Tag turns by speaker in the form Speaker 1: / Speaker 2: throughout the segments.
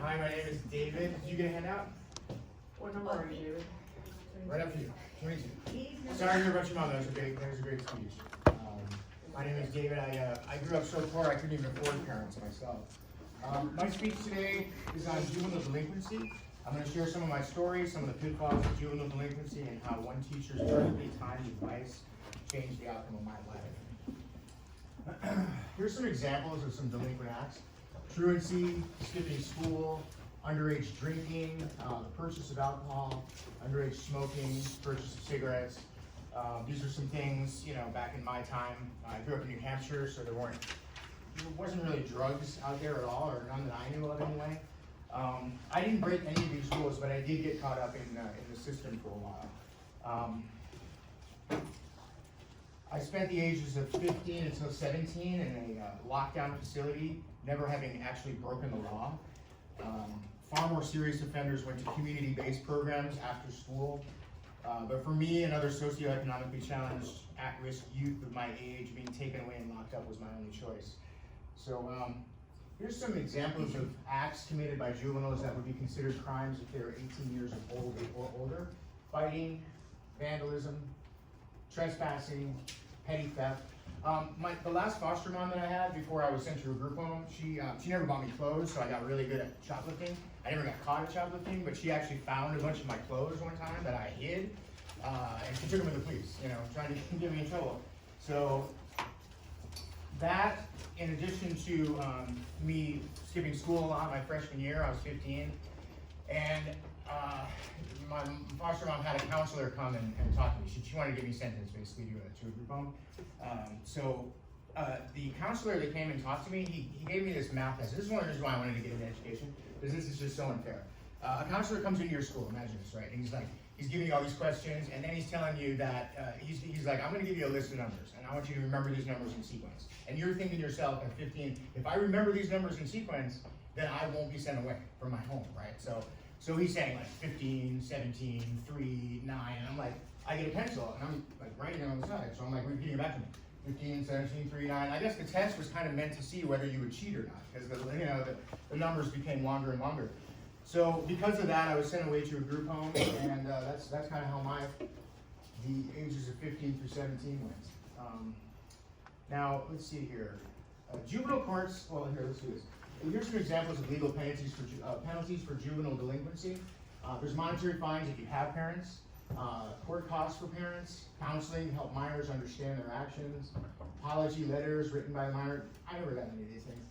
Speaker 1: Hi, my name is David. Did you get a handout?
Speaker 2: What number are you, David?
Speaker 1: Right up to you. 22. Sorry to hear about your mom. That was a great speech. My name is David. I grew up so poor I couldn't even afford parents myself. My speech today is on juvenile delinquency. I'm going to share some of my stories, some of the pitfalls of juvenile delinquency, and how one teacher's perfectly timed advice changed the outcome of my life. Here's some examples of some delinquent acts: truancy, skipping school, underage drinking, the purchase of alcohol, underage smoking, purchase of cigarettes. These are some things, back in my time. I grew up in New Hampshire, so there wasn't really drugs out there at all, or none that I knew of anyway. I didn't break any of these rules, but I did get caught up in the system for a while. I spent the ages of 15 until 17 in a lockdown facility, never having actually broken the law. Far more serious offenders went to community-based programs after school. But for me and other socioeconomically challenged, at-risk youth of my age, being taken away and locked up was my only choice. So here's some examples of acts committed by juveniles that would be considered crimes if they were 18 years old or older: fighting, vandalism, trespassing, petty theft. The last foster mom that I had before I was sent to a group home, she never bought me clothes, so I got really good at shoplifting. I never got caught at shoplifting, but she actually found a bunch of my clothes one time that I hid, and she took them to the police, trying to get me in trouble. So that, in addition to me skipping school a lot my freshman year, I was 15, and my foster mom had a counselor come and talk to me. She wanted to get me sentenced basically to a group home. The counselor that came and talked to me, he gave me this math test. This is one of the reasons why I wanted to get an education, because this is just so unfair. A counselor comes into your school, imagine this, right? And he's giving you all these questions, and then he's telling you that, he's like, I'm gonna give you a list of numbers, and I want you to remember these numbers in sequence. And you're thinking to yourself at 15, if I remember these numbers in sequence, then I won't be sent away from my home, right? So he's saying like 15, 17, 3, 9, and I'm like, I get a pencil, and I'm like writing it on the side, so I'm like repeating it back to me. 15, 17, 3, 9. I guess the test was kind of meant to see whether you would cheat or not, because the numbers became longer and longer. So because of that, I was sent away to a group home, and that's kind of how the ages of 15 through 17 went. Now, let's see here. Juvenile courts, let's do this. Here's some examples of legal penalties for juvenile delinquency. There's monetary fines if you have parents, court costs for parents, counseling to help minors understand their actions, apology letters written by a minor. I never got any of these things.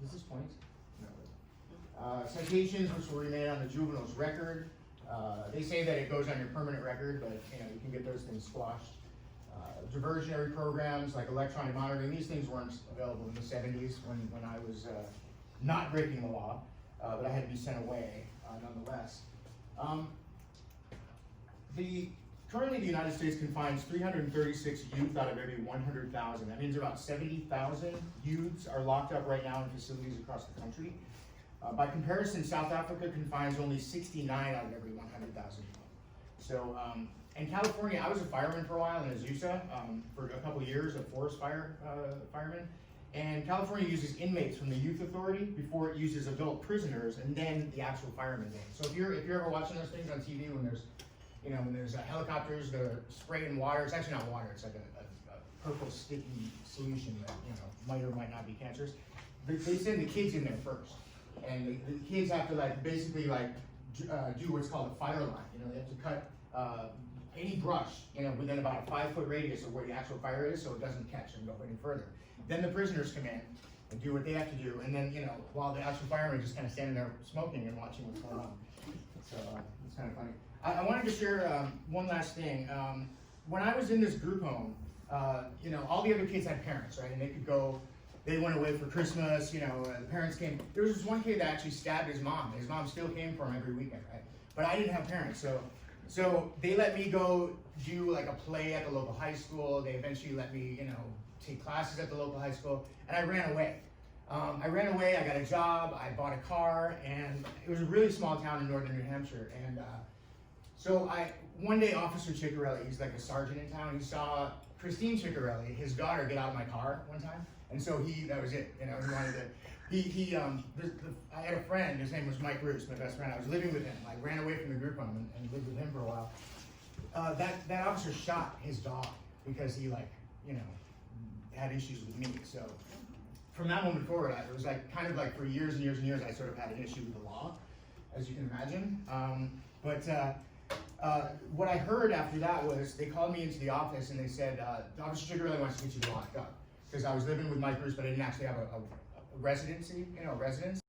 Speaker 1: Is this points? No. Citations, which will remain on the juvenile's record. They say that it goes on your permanent record, but you can get those things squashed. Diversionary programs like electronic monitoring, these things weren't available in the 70s when I was not breaking the law, but I had to be sent away nonetheless. Currently the United States confines 336 youth out of every 100,000. That means about 70,000 youths are locked up right now in facilities across the country. By comparison, South Africa confines only 69 out of every 100,000. So, in California, I was a fireman for a while in Azusa for a couple years, a forest fireman. And California uses inmates from the youth authority before it uses adult prisoners, and then the actual firemen gang. So if you're ever watching those things on TV when there's helicopters that are spraying water, it's actually not water, it's like a purple sticky solution that might or might not be cancerous. They send the kids in there first, and the kids have to basically do what's called a fire line. They have to cut any brush, within about a 5-foot radius of where the actual fire is, so it doesn't catch and go any further. Then the prisoners come in and do what they have to do, and then while the actual firemen are just kind of standing there smoking and watching what's going on. So it's kind of funny. I wanted to share one last thing. When I was in this group home, all the other kids had parents, right? And they could go. They went away for Christmas. The parents came. There was this one kid that actually stabbed his mom. His mom still came for him every weekend, right? But I didn't have parents, so they let me go do a play at the local high school. They eventually let me, take classes at the local high school, and I ran away. I got a job, I bought a car, and it was a really small town in northern New Hampshire. And so one day, Officer Ciccarelli, he's like a sergeant in town, he saw Christine Ciccarelli, his daughter, get out of my car one time. And so that was it. He wanted to I had a friend, his name was Mike Roos, my best friend. I was living with him. I ran away from the group home and lived with him for a while. That officer shot his dog because he had issues with me. So from that moment forward, it was kind of like for years and years and years, I sort of had an issue with the law, as you can imagine. What I heard after that was they called me into the office and they said, Officer Sugar really wants to get you locked up. Because I was living with Mike Bruce, but I didn't actually have a residency, residence.